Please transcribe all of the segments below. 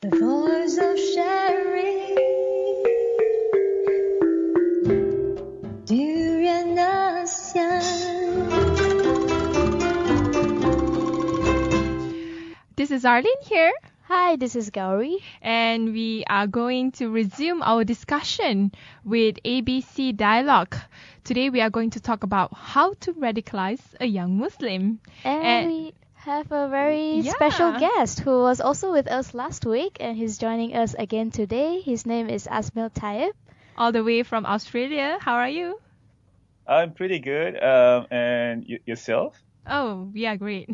The voice of sharing. Durian ASEAN. This is Arlene here, Hi, this is Gowri. and we are going to resume our discussion with ABC Dialogue. Today we are going to talk about how to radicalize a young Muslim. And we have a very special guest who was also with us last week and he's joining us again today. His name is Asmil Taib. All the way from Australia. How are you? I'm pretty good. And yourself? Oh, we are great.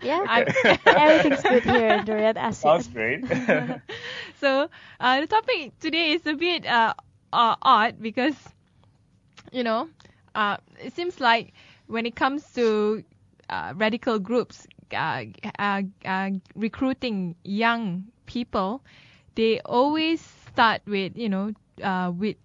Yeah, everything's good here in Durian ASEAN. Sounds great. So the topic today is a bit odd because, it seems like when it comes to radical groups recruiting young people, they always start with, with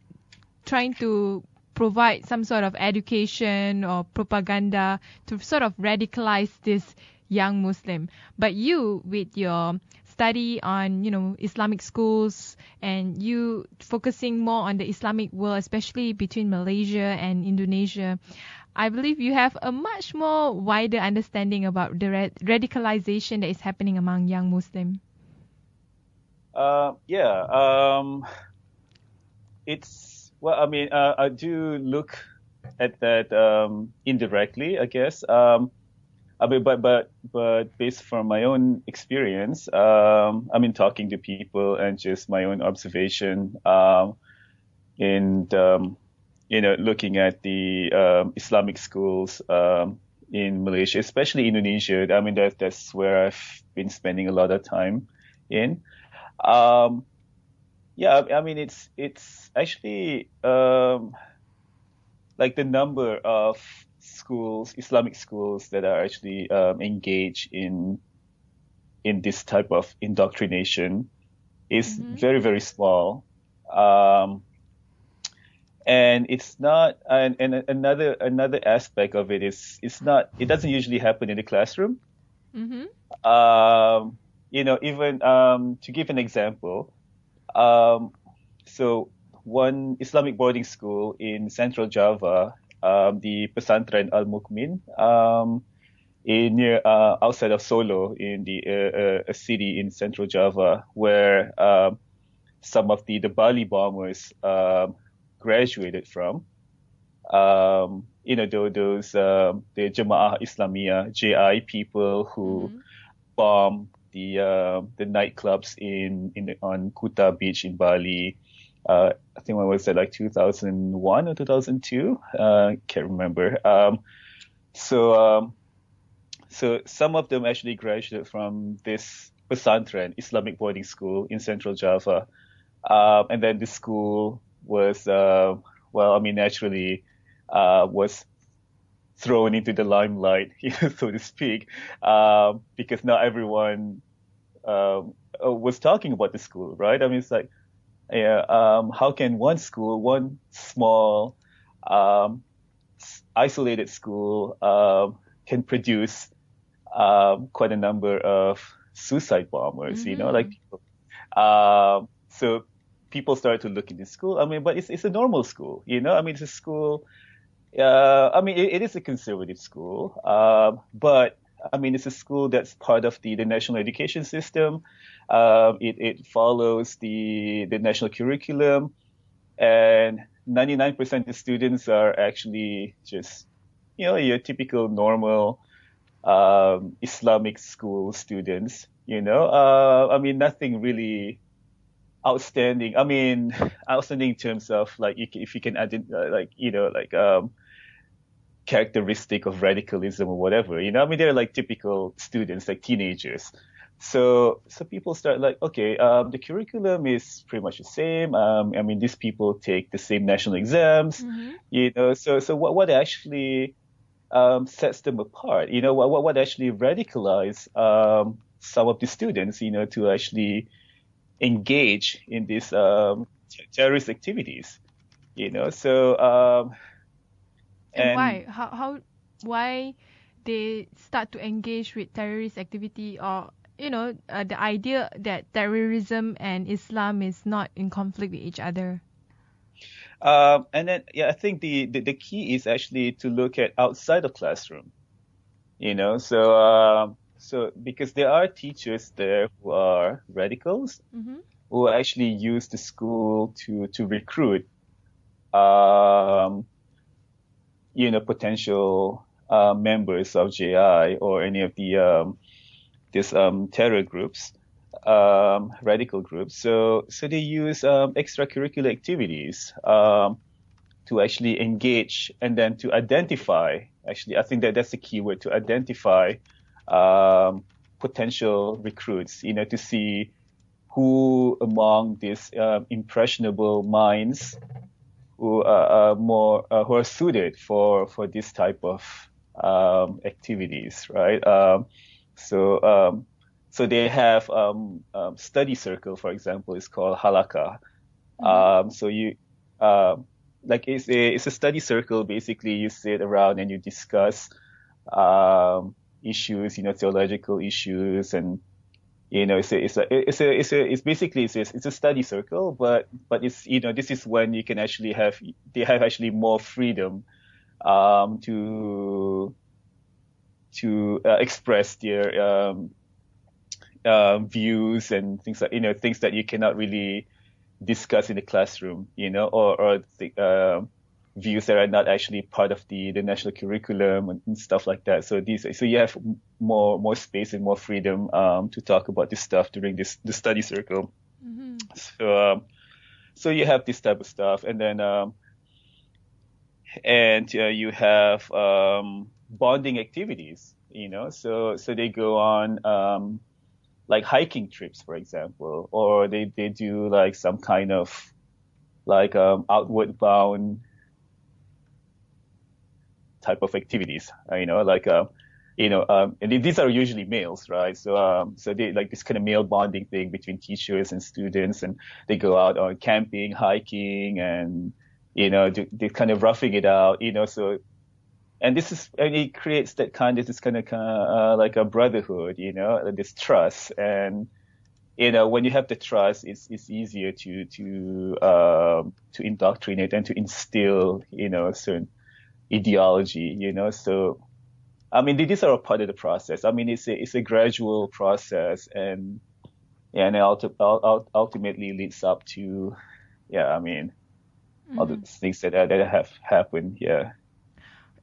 trying to provide some sort of education or propaganda to sort of radicalize this young Muslim. But you, with your study on, Islamic schools and you focusing more on the Islamic world, especially between Malaysia and Indonesia, I believe you have a much more wider understanding about the radicalization that is happening among young Muslims. I do look at that indirectly, I guess. But based from my own experience, talking to people and just my own observation, and looking at the Islamic schools in Malaysia, especially Indonesia. That's where I've been spending a lot of time in. It's actually like the number of schools, Islamic schools that are actually engaged in this type of indoctrination is very, very small. And it's not, and another aspect of it is it doesn't usually happen in the classroom. Even to give an example, so one Islamic boarding school in Central Java, the Pesantren Al Mukmin, near outside of Solo, in a city in Central Java, where some of the Bali bombers graduated from. Those the Jamaah Islamiyah (JI) people who bombed the nightclubs on Kuta Beach in Bali. I think when was that, like 2001 or 2002? Can't remember. So some of them actually graduated from this Pesantren Islamic boarding school in Central Java, and then the school was naturally was thrown into the limelight, so to speak, because not everyone was talking about the school, right? It's like, how can one school, one small, isolated school, can produce quite a number of suicide bombers, so people started to look into school. But it's a normal school, it's a school. It is a conservative school, but it's a school that's part of the national education system. It follows the national curriculum, and 99% of the students are actually just, your typical normal Islamic school students. Nothing really outstanding. Outstanding in terms of if you can add in, characteristic of radicalism or whatever. They're like typical students, like teenagers. So people start okay, the curriculum is pretty much the same. These people take the same national exams. So what actually sets them apart? What actually radicalize some of the students, to actually engage in these terrorist activities, So and why? Why they start to engage with terrorist activity, or the idea that terrorism and Islam is not in conflict with each other. And then, I think the key is actually to look at outside the classroom, so because there are teachers there who are radicals, who actually use the school to recruit, potential members of JI or any of the these terror groups, radical groups. So they use extracurricular activities to actually engage and then to identify. Actually, I think that's the key word, to identify potential recruits. To see who among these impressionable minds who are more who are suited for this type of activities, right? So they have study circle, for example, is called halaka. So you like it's a study circle. Basically, you sit around and you discuss issues, theological issues, and it's basically a study circle, but it's this is when you can actually they have actually more freedom to express their views and things like things that you cannot really discuss in the classroom, or the views that are not actually part of the national curriculum and stuff like that. So you have more space and more freedom to talk about this stuff during the study circle. So you have this type of stuff, and then you have bonding activities, so they go on like hiking trips, for example, or they do like some kind of like outward bound type of activities, and these are usually males, right? So they like this kind of male bonding thing between teachers and students, and they go out on camping, hiking, and they kind of roughing it out, so. And it creates this kind of like a brotherhood, this trust. And, when you have the trust, it's easier to indoctrinate and to instill, certain ideology, so, I mean, these are a part of the process. I mean, it's a gradual process, and it ultimately leads up to, all the things that have happened. Yeah.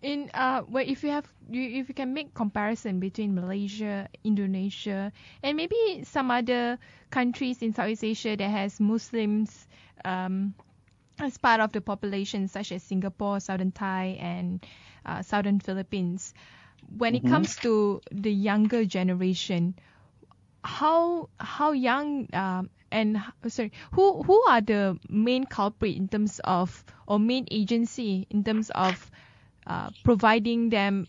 If you can make comparison between Malaysia, Indonesia, and maybe some other countries in Southeast Asia that has Muslims as part of the population, such as Singapore, Southern Thai, and Southern Philippines, when it comes to the younger generation, how young who are the main culprit in terms of, or main agency in terms of providing them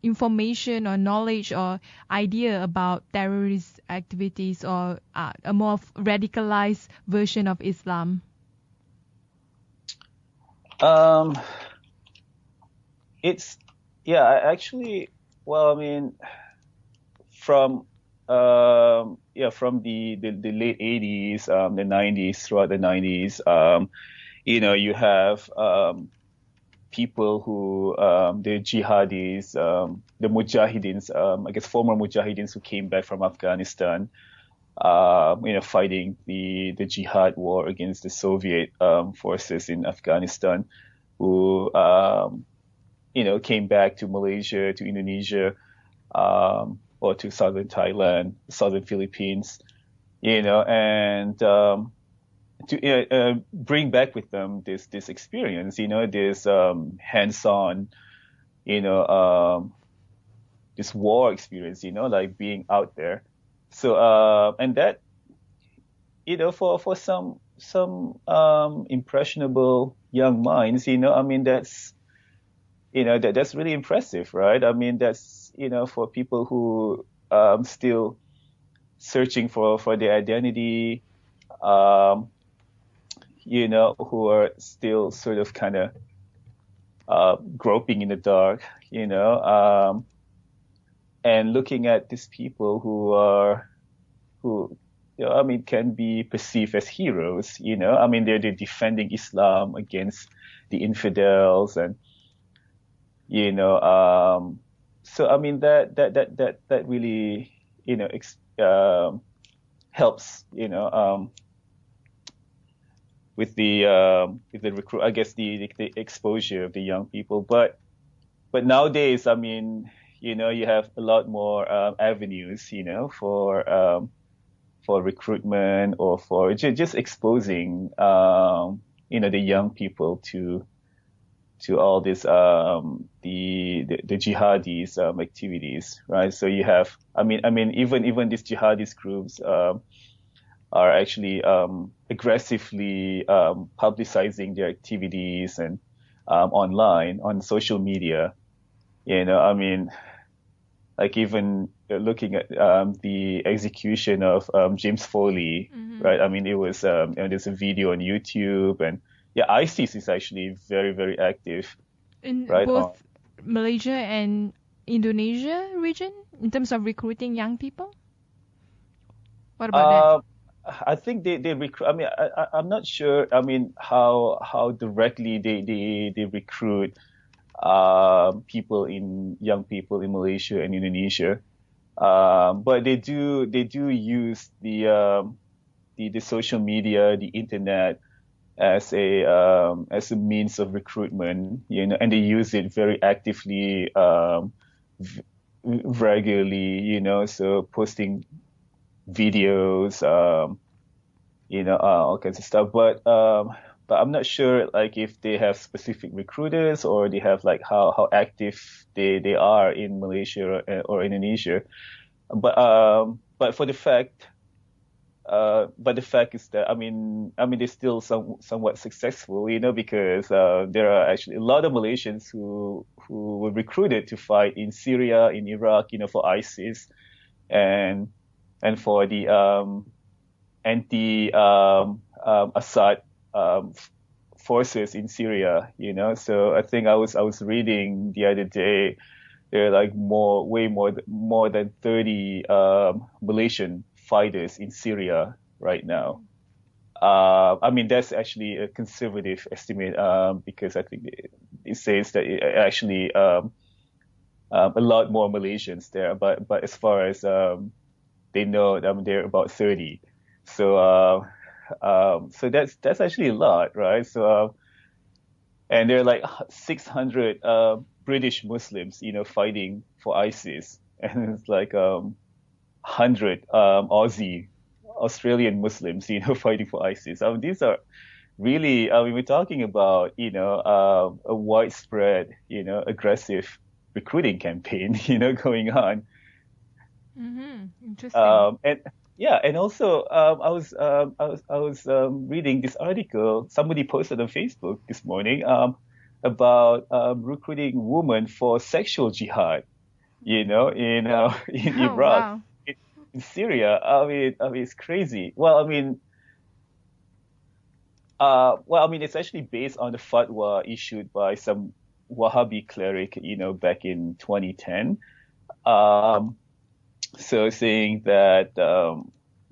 information or knowledge or idea about terrorist activities or a more radicalized version of Islam? From the late 80s, the 90s, throughout the 90s, you have people who the jihadis, the mujahidins, I guess former mujahidins who came back from Afghanistan, fighting the jihad war against the Soviet forces in Afghanistan, who came back to Malaysia, to Indonesia, or to southern Thailand, southern Philippines, and to bring back with them this experience, this hands-on, this war experience, like being out there. So and that, for some impressionable young minds, that's that's really impressive, right? I mean, that's for people who still searching for their identity, who are still sort of kind of groping in the dark, and looking at these people who can be perceived as heroes. They're defending Islam against the infidels, and so that really helps with the recruit, I guess, the exposure of the young people. But nowadays, you have a lot more avenues, for recruitment, or for just exposing the young people to all this the jihadis activities, right? So you have, even these jihadist groups are actually aggressively publicizing their activities and online on social media. Like even looking at the execution of James Foley, right? It was there's a video on YouTube, and ISIS is actually very, very active in right both Malaysia and Indonesia region in terms of recruiting young people. What about that? I think they recruit. I'm not sure. How directly they recruit young people in Malaysia and Indonesia. But they do use the social media, the internet, as a means of recruitment, and they use it very actively, regularly, so posting videos, all kinds of stuff. But I'm not sure, like, if they have specific recruiters, or they have, like, how active they are in Malaysia or Indonesia. But for the fact. But the fact is that they're still somewhat successful, because there are actually a lot of Malaysians who were recruited to fight in Syria, in Iraq, for ISIS, and for the anti Assad forces in Syria, So I think I was reading the other day, there are like way more than 30 Malaysian fighters in Syria right now. That's actually a conservative estimate, because I think it says that it actually a lot more Malaysians there. But as far as they know, there are about 30. So that's actually a lot, right? So and there are like 600 British Muslims, fighting for ISIS, and it's like 100 Australian Muslims, fighting for ISIS. These are really, we're talking about, a widespread, aggressive recruiting campaign, going on. Interesting. And also, I was reading this article somebody posted on Facebook this morning, about recruiting women for sexual jihad, in Iraq. Wow. In Syria, it's crazy. It's actually based on the fatwa issued by some Wahhabi cleric, back in 2010. So saying that,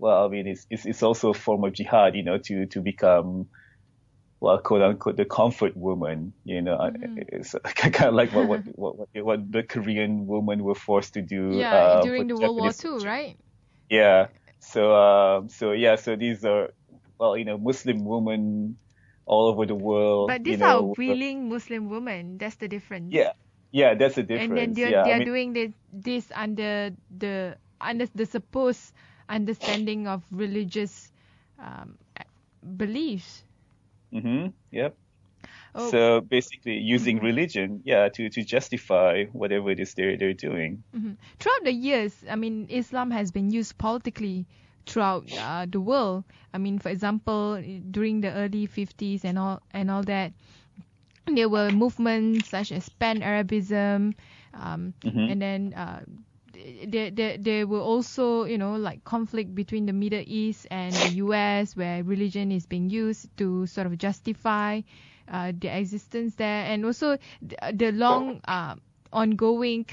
it's also a form of jihad, to become, quote unquote, the comfort woman. It's kind of like what the Korean women were forced to do. During the World War II, right? Yeah. So these are, Muslim women all over the world. But these are willing Muslim women. That's the difference. Yeah, that's the difference. And then they're doing this under the supposed understanding of religious beliefs. Yep. Oh. So basically using religion, to justify whatever it is they're doing. Throughout the years, Islam has been used politically throughout the world. For example, during the early 50s and all that, there were movements such as Pan-Arabism, and then there were also, like conflict between the Middle East and the US, where religion is being used to sort of justify the existence there, and also the long ongoing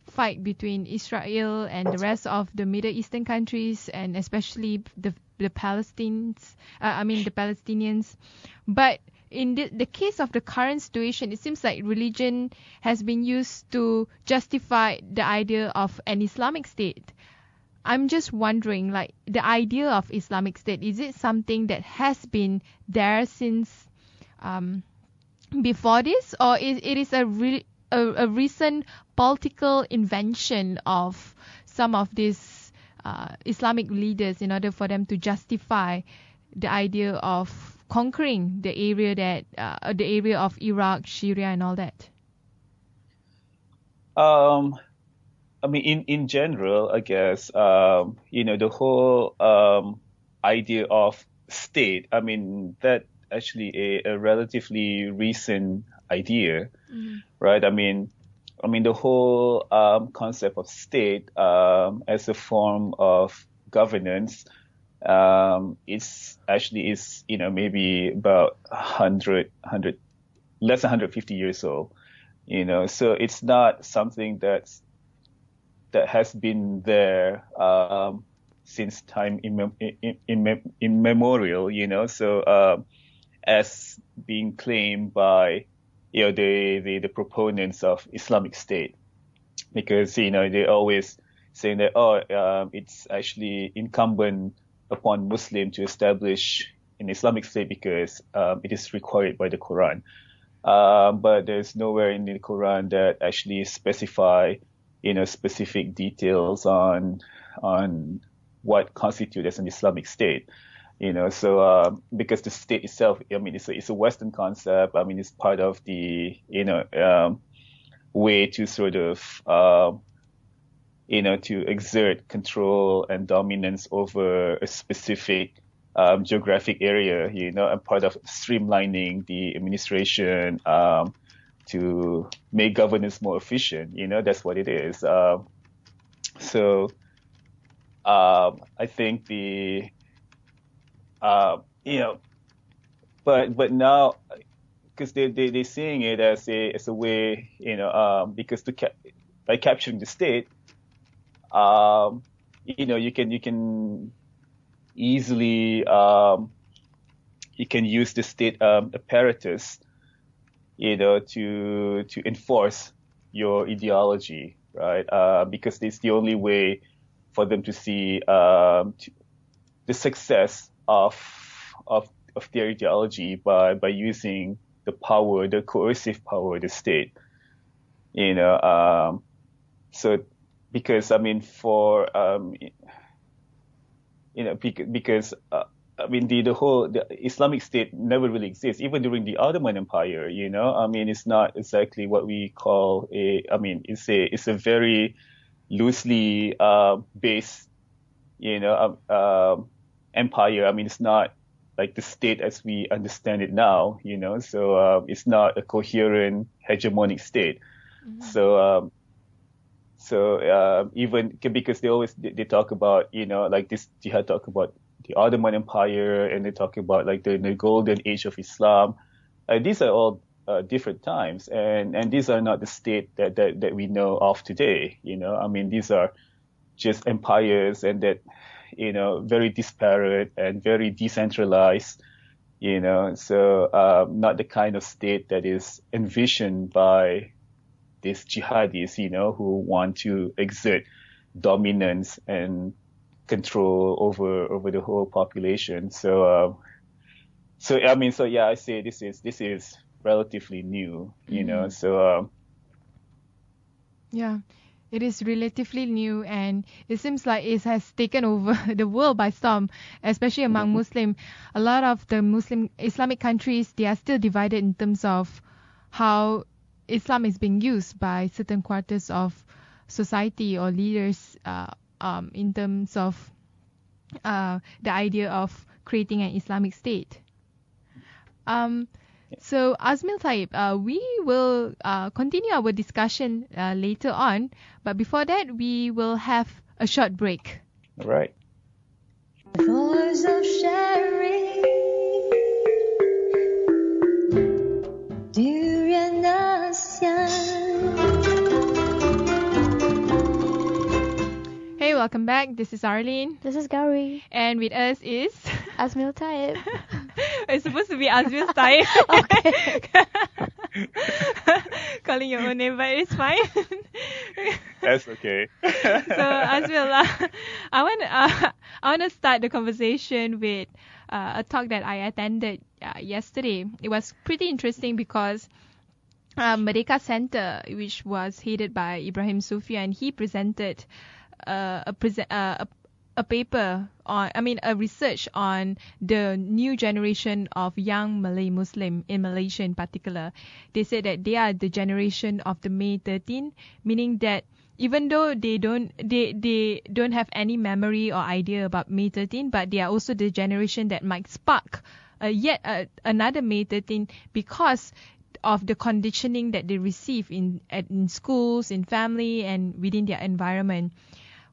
fight between Israel and the rest of the Middle Eastern countries, and especially the Palestinians. But in the case of the current situation, it seems like religion has been used to justify the idea of an Islamic state. I'm just wondering, like, the idea of Islamic State, is it something that has been there since before this, or it is a recent political invention of some of these Islamic leaders in order for them to justify the idea of conquering the area of Iraq, Syria, and all that? I mean, in general, I guess, the whole idea of state, I mean, that actually a relatively recent idea, right? I mean, the whole concept of state as a form of governance, it's actually maybe about 100, less than 150 years old, so it's not something that has been there since time immemorial, so as being claimed by the proponents of Islamic State, because they always saying that it's actually incumbent upon Muslim to establish an Islamic State because it is required by the Quran, but there's nowhere in the Quran that actually specify specific details on what constitutes as an Islamic State, so because the state itself, I mean, it's a Western concept. I mean, it's part of the way to sort of to exert control and dominance over a specific geographic area, and part of streamlining the administration to make governance more efficient. That's what it is. So I think but now, because they're seeing it as a way, because by capturing the state, you can easily you can use the state apparatus, to enforce your ideology, right? Because it's the only way for them to see the success of their ideology by using the power, the coercive power of the state. So because I mean because I mean the Islamic State never really exists, even during the Ottoman Empire. I mean, it's not exactly what we call it's a very loosely based empire. I mean, it's not like the state as we understand it now. So it's not a coherent hegemonic state. Mm-hmm. So even because they talk about like this jihad, talk about the Ottoman Empire, and they talk about like the golden age of Islam. These are all different times, and these are not the state that we know of today. I mean, these are just empires, and that very disparate and very decentralized. So not the kind of state that is envisioned by these jihadis, who want to exert dominance and control over the whole population. So I say this is relatively new, Mm-hmm. So yeah, it is relatively new, and it seems like it has taken over the world by storm, especially among Muslim. A lot of the Muslim Islamic countries, they are still divided in terms of how Islam is being used by certain quarters of society or leaders in terms of the idea of creating an Islamic state. So Azmil Taib, we will continue our discussion later on, but before that we will have a short break. All right. Voice of sharing, durian ASEAN. welcome back. This is Arlene. This is Gowri. And with us is... Asmil Taib. It's supposed to be Asmil Taib. Okay. Calling your own name, but it's fine. That's okay. So Asmil, I want to start the conversation with a talk that I attended yesterday. It was pretty interesting because Merdeka Center, which was headed by Ibrahim Sufyan, he presented a paper a research on the new generation of young Malay Muslim in Malaysia in particular. They said that they are the generation of the May 13, meaning that even though they don't have any memory or idea about May 13, but they are also the generation that might spark yet another May 13 because of the conditioning that they receive in schools, in family, and within their environment.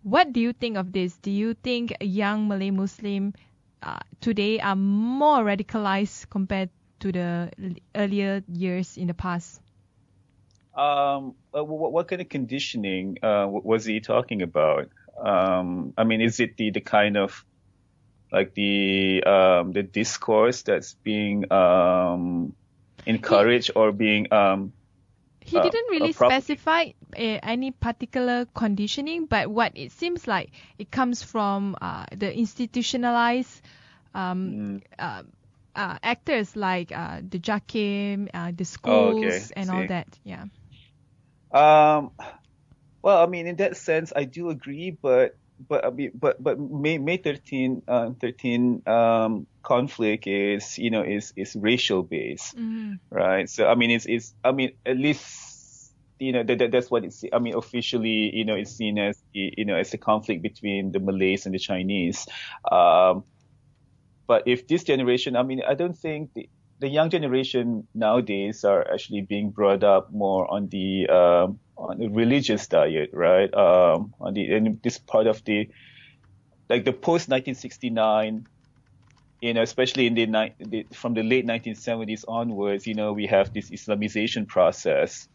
What do you think of this? Do you think young Malay Muslim today are more radicalized compared to the earlier years in the past? What kind of conditioning was he talking about? Is it the kind of like the discourse that's being encouraged or being he didn't really specify any particular conditioning, but what it seems like it comes from the institutionalized actors like the Jakim, the schools, and all that. Yeah. Well, in that sense, I do agree, but May 13 conflict is racial based, right? So it's at least that's what it's. Officially, it's seen as as a conflict between the Malays and the Chinese. But if this generation, I don't think the young generation nowadays are actually being brought up more on the religious diet, right? And this part of the post 1969, especially in from the late 1970s onwards, we have this Islamization process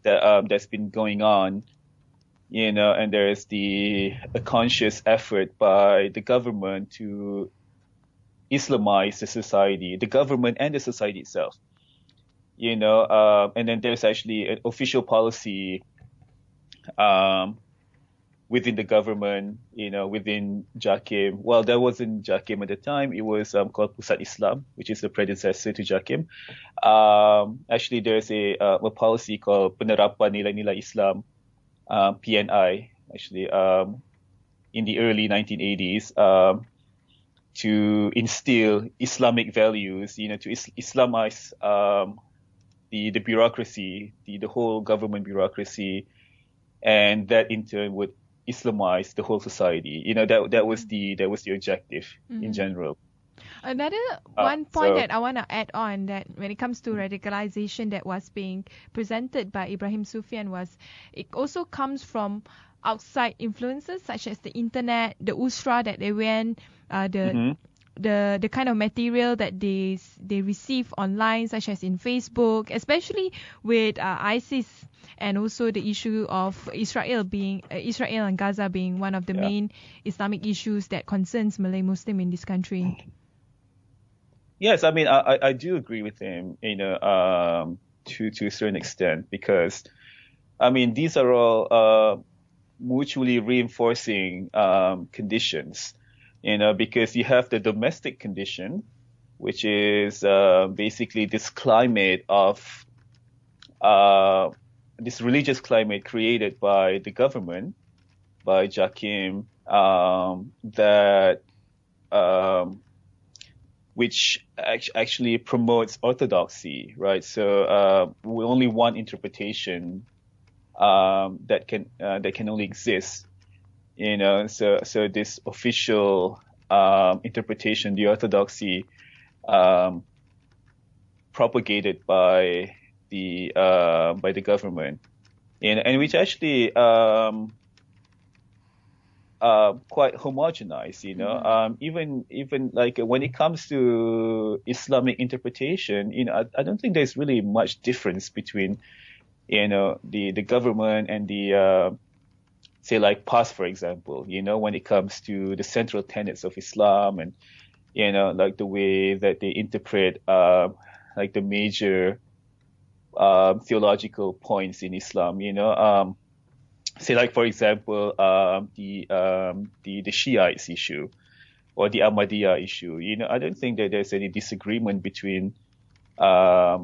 that's been going on, and there is a conscious effort by the government to Islamize the society, the government and the society itself. And then there's actually an official policy within the government, within Jakim. Well, that wasn't Jakim at the time. It was called Pusat Islam, which is the predecessor to Jakim. Actually, there's a policy called Penerapan Nilai-Nilai Islam, PNI, actually, in the early 1980s, to instill Islamic values, to Islamize the bureaucracy, the whole government bureaucracy, and that in turn would Islamize the whole society. That was the objective in general. Another one point that I want to add on, that when it comes to radicalization that was being presented by Ibrahim Sufyan, was it also comes from outside influences such as the internet, the usra that they went, the kind of material that they receive online, such as in Facebook, especially with ISIS, and also the issue of Israel and Gaza being one of the main Islamic issues that concerns Malay Muslim in this country. Yes, I do agree with him, to a certain extent, because these are all mutually reinforcing conditions. Because you have the domestic condition, which is basically this climate of this religious climate created by the government, by Jakim, that which actually promotes orthodoxy, right? So only one interpretation that can only exist. So this official interpretation, the orthodoxy, propagated by the government, and which actually quite homogenized. Even like when it comes to Islamic interpretation, I don't think there's really much difference between the government and the say like PAS, for example, when it comes to the central tenets of Islam and, like the way that they interpret, like the major, theological points in Islam, say like, for example, the Shiites issue or the Ahmadiyya issue, I don't think that there's any disagreement between, say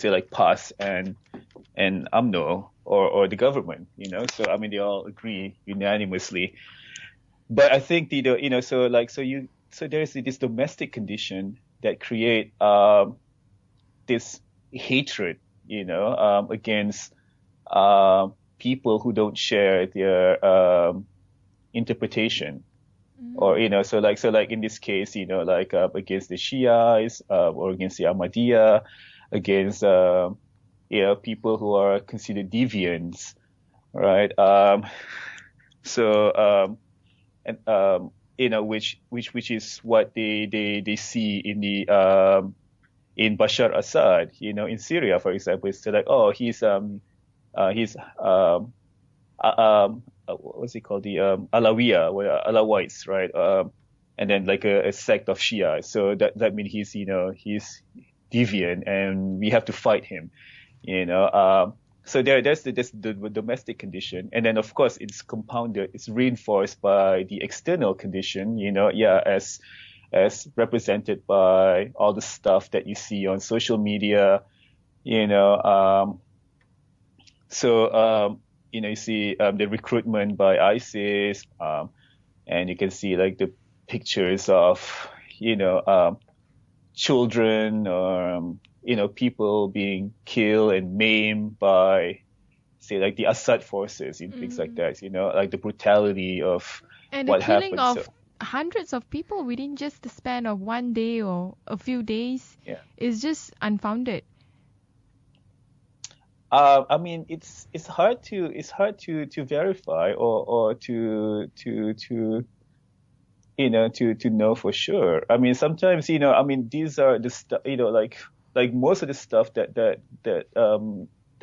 like PAS and UMNO or the government, so I mean they all agree unanimously. But I think so there's this domestic condition that create this hatred, against people who don't share their interpretation. Or so like in this case, like against the Shiites, or against the Ahmadiyya, against people who are considered deviants, right? Which is what they see in the in Bashar Assad, in Syria, for example. It's like, oh, he's what's it called, the Alawiya, or Alawites, right? And then like a sect of Shia. So that means he's deviant and we have to fight him, So there's the domestic condition, and then of course it's compounded, it's reinforced by the external condition, as represented by all the stuff that you see on social media, you see the recruitment by ISIS, and you can see like the pictures of, children, or, people being killed and maimed by, say, like the Assad forces and things like that, like the brutality of and what the killing happened. of hundreds of people within just the span of one day or a few days is just unfounded. I mean, it's hard to verify or to know for sure. I mean, sometimes, these are the stuff, like most of the stuff that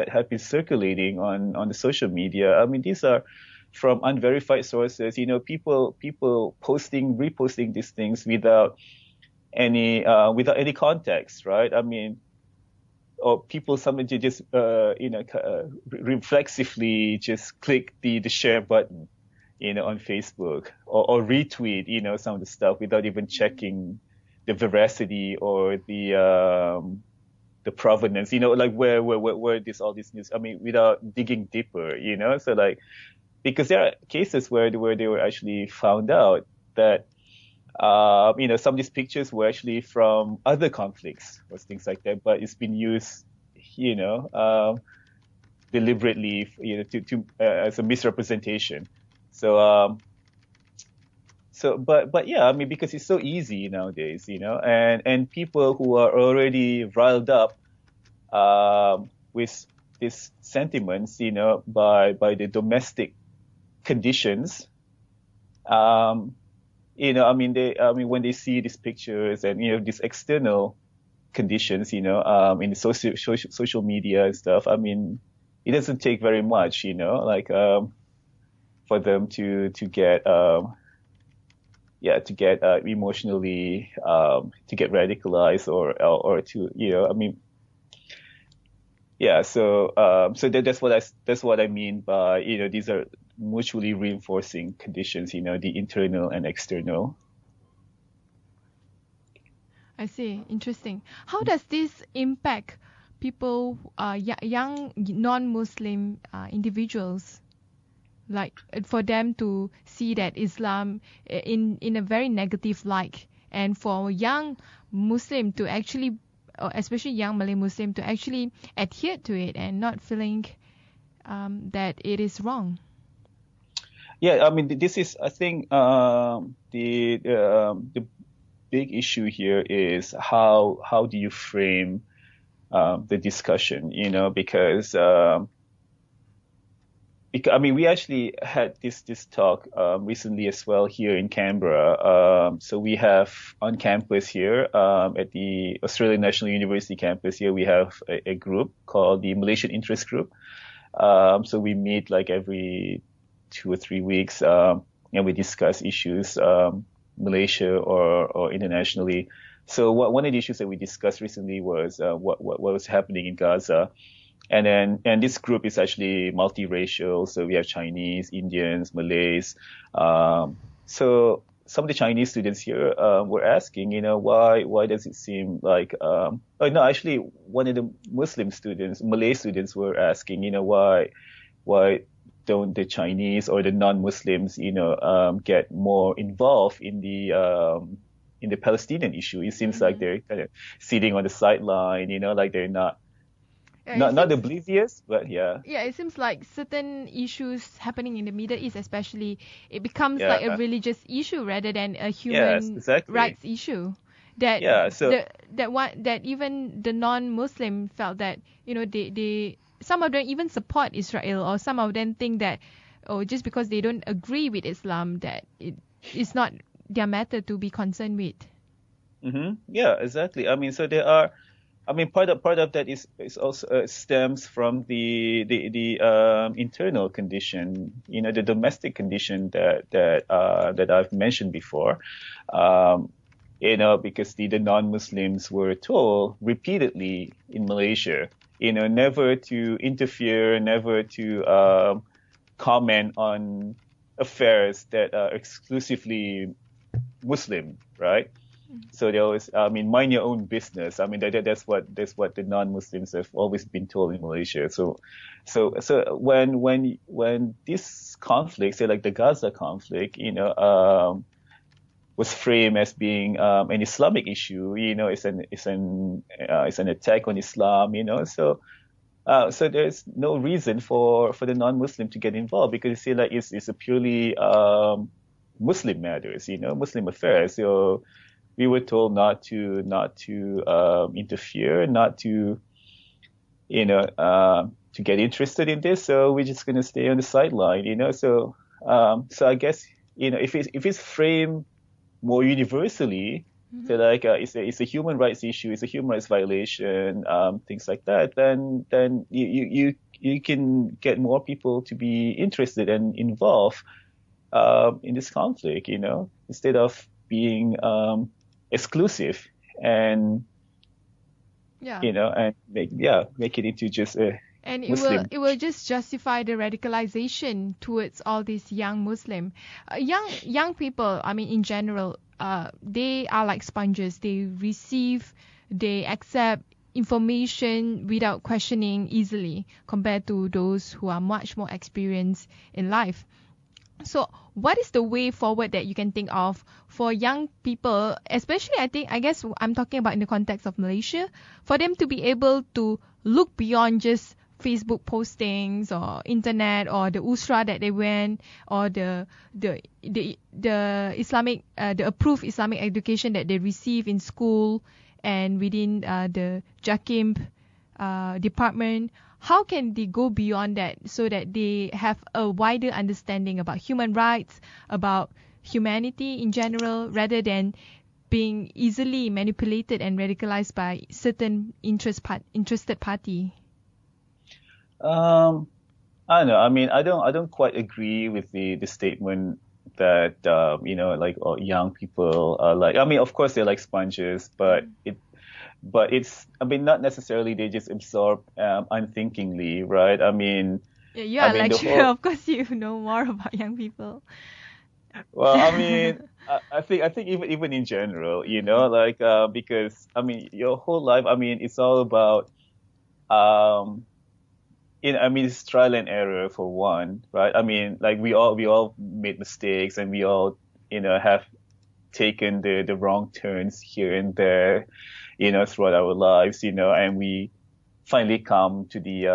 have been circulating on the social media. I mean, these are from unverified sources, people reposting these things without any context, right? I mean, or people somebody just reflexively just click the share button, on Facebook, or retweet, some of the stuff without even checking the veracity or the provenance, like where all this news. I mean, without digging deeper, So like, because there are cases where they were actually found out that some of these pictures were actually from other conflicts or things like that, but it's been used, deliberately, to as a misrepresentation. So, but yeah, I mean, because it's so easy nowadays, and people who are already riled up, with these sentiments, by the domestic conditions, when they see these pictures and, these external conditions, in the social media and stuff, I mean, it doesn't take very much, like, for them to get emotionally, to get radicalized or to, I mean, yeah, so that's what I mean by, these are mutually reinforcing conditions, the internal and external. I see. Interesting. How does this impact people, young non-Muslim individuals, like for them to see that Islam in a very negative light, and for young Muslim to actually, or especially young Malay Muslim, to actually adhere to it and not feeling that it is wrong? Yeah, I mean, this is, I think, the big issue here is how do you frame the discussion, because I mean, we actually had this talk recently as well here in Canberra. So we have on campus here, at the Australian National University campus here, we have a group called the Malaysian Interest Group. So we meet like every 2 or 3 weeks, and we discuss issues, Malaysia or internationally. So one of the issues that we discussed recently was what was happening in Gaza. And this group is actually multiracial. So we have Chinese, Indians, Malays. So some of the Chinese students here were asking, why does it seem like, actually one of the Malay students were asking, why don't the Chinese or the non-Muslims, get more involved in the Palestinian issue? It seems like they're kind of sitting on the sideline, like they're not oblivious, but yeah. Yeah, it seems like certain issues happening in the Middle East, especially, it becomes like a religious issue rather than a human rights issue. That that even the non-Muslim felt that they some of them even support Israel, or some of them think that just because they don't agree with Islam that it's not their matter to be concerned with. Yeah, exactly. I mean, so there are. I mean, part of that is also stems from the internal condition, the domestic condition that I've mentioned before, because the non-Muslims were told repeatedly in Malaysia, never to interfere, never to comment on affairs that are exclusively Muslim, right? So there was, mind your own business. I mean, that's what the non-Muslims have always been told in Malaysia. So when this conflict, say like the Gaza conflict, was framed as being an Islamic issue, it's an attack on Islam, So there's no reason for the non-Muslim to get involved, because you see, like it's a purely Muslim matters, Muslim affairs. So we were told not to interfere, not to to get interested in this. So we're just going to stay on the sideline, So I guess if it's framed more universally, so like it's a human rights issue, it's a human rights violation, things like that, then you can get more people to be interested and involved in this conflict, instead of being exclusive and and make it into just a and Muslim. it will just justify the radicalization towards all these young Muslim young people. I mean, in general, they are like sponges. They accept information without questioning easily, compared to those who are much more experienced in life. So what is the way forward that you can think of for young people, especially I guess I'm talking about in the context of Malaysia, for them to be able to look beyond just Facebook postings or internet or the usra that they went, or the Islamic the approved Islamic education that they receive in school and within the JAKIM department. How can they go beyond that so that they have a wider understanding about human rights, about humanity in general, rather than being easily manipulated and radicalized by certain interested party? I don't know. I mean, I don't quite agree with the statement that like young people are like. I mean, of course they're like sponges, but it's, I mean, not necessarily they just absorb unthinkingly, right? I mean, you are lecturer, of course you know more about young people. Well, I mean, I think even in general, like because I mean, your whole life, I mean, it's all about I mean, it's trial and error for one, right? I mean, like we all made mistakes, and we all have taken the wrong turns here and there, throughout our lives, and we finally come to the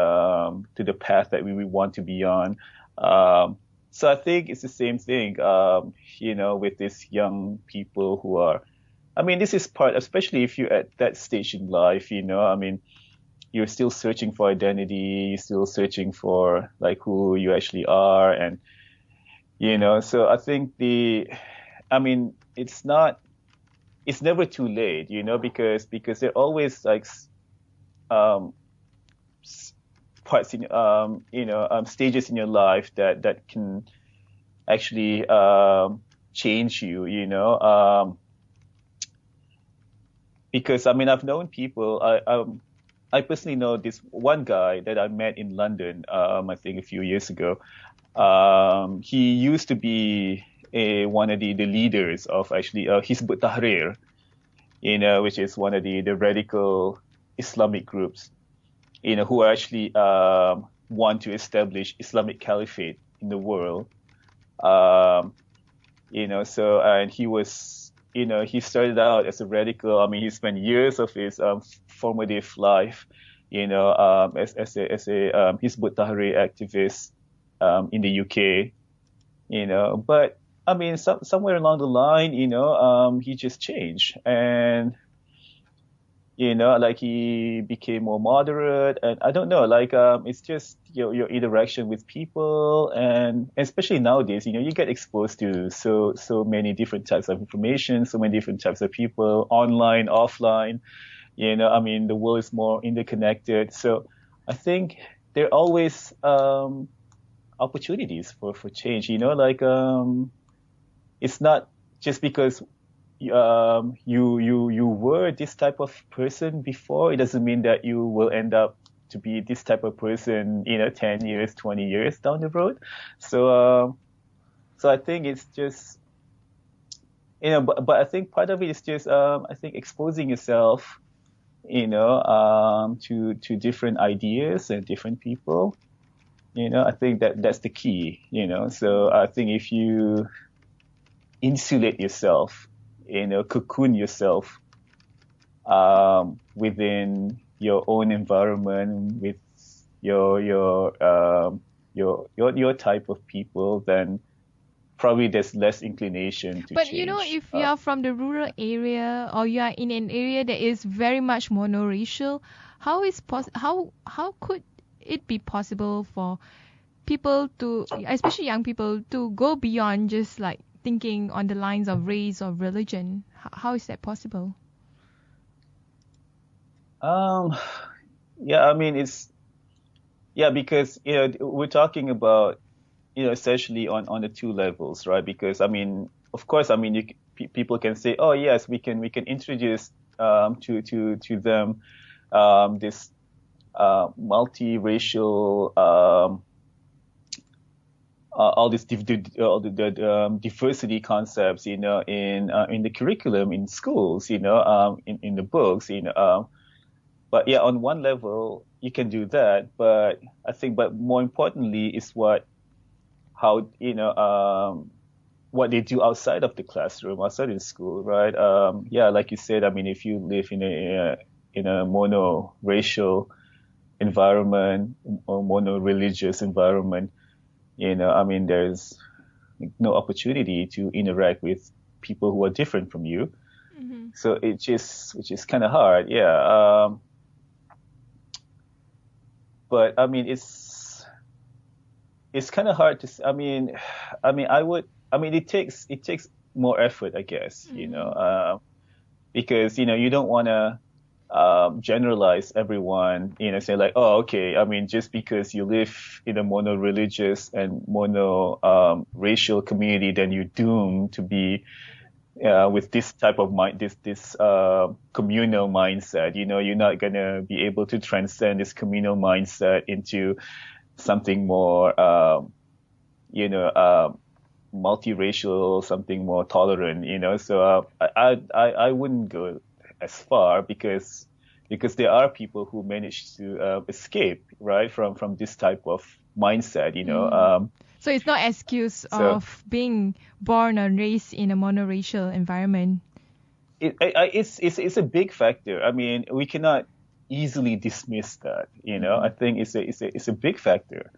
path that we want to be on. So I think it's the same thing, with these young people who are, I mean, this is part, especially if you're at that stage in life, I mean, you're still searching for identity, you're still searching for like who you actually are, and so I think it's never too late, because there are always like parts in stages in your life that can actually change you, because I mean I've known people. I personally know this one guy that I met in London. I think a few years ago. He used to be one of the leaders of actually Hizb ut-Tahrir, which is one of the radical Islamic groups, who actually want to establish Islamic caliphate in the world. So and he was, he started out as a radical. I mean, he spent years of his formative life, as a Hizb ut-Tahrir activist in the UK, but I mean, somewhere along the line, he just changed, and like he became more moderate, and I don't know, like it's just your interaction with people, and especially nowadays, you get exposed to so many different types of information, so many different types of people, online, offline. I mean, the world is more interconnected, so I think there are always opportunities for change. Like it's not just because you were this type of person before, it doesn't mean that you will end up to be this type of person 10 years, 20 years down the road. So I think it's just but I think part of it is just I think exposing yourself to different ideas and different people. I think that's the key. So I think if you insulate yourself, cocoon yourself within your own environment with your type of people, then probably there's less inclination to but change. If you are from the rural area, or you are in an area that is very much monoracial, how could it be possible for people to, especially young people, to go beyond just like thinking on the lines of race or religion? How is that possible? Yeah, I mean, because we're talking about essentially on the two levels, right? Because I mean, of course, I mean, people can say, oh yes, we can introduce to them this multiracial all this diversity concepts, in the curriculum in schools, in the books, but yeah, on one level you can do that, but I think, but more importantly is what they do outside of the classroom, outside of the school, right? Yeah, like you said, I mean, if you live in a mono-racial environment or mono-religious environment, I mean, there's no opportunity to interact with people who are different from you. Mm-hmm. So which is kind of hard, yeah. But I mean, it's kind of hard to. I mean, it takes more effort, I guess. Mm-hmm. Because you don't want to generalize everyone, say like, oh, okay, I mean, just because you live in a mono-religious and mono-racial community, then you're doomed to be with this type of mind, this communal mindset. You're not gonna be able to transcend this communal mindset into something more, multiracial, something more tolerant. So I wouldn't go as far, because there are people who manage to escape, right, from this type of mindset. So it's not excuse of being born or raised in a monoracial environment. It's a big factor. I mean, we cannot easily dismiss that. Mm-hmm. I think it's a big factor.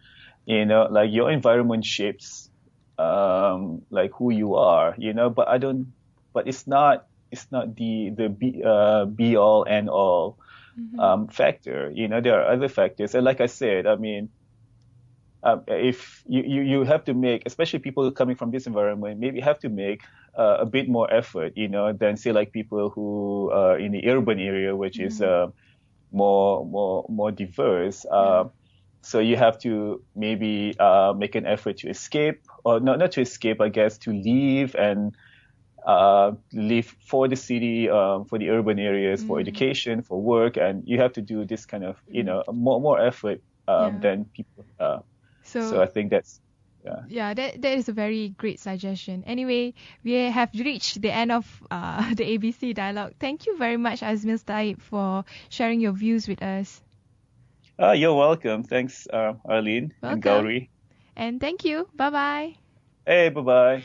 Like your environment shapes like who you are. But it's not the be all and all Mm-hmm. factor. There are other factors, and like I said, I mean, if you have to make, especially people coming from this environment, maybe have to make a bit more effort, than say like people who are in the urban area, which is more diverse. So you have to maybe make an effort to escape, or not to escape, I guess, to leave and live for the city, for the urban areas, for education, for work, and you have to do this kind of, more effort than people. So I think that's, yeah, that is a very great suggestion. Anyway, we have reached the end of the ABC dialogue. Thank you very much, Azmil Taib, for sharing your views with us. You're welcome. Thanks, Arlene and Welcome. Gowri. And thank you. Bye bye. Hey, bye-bye.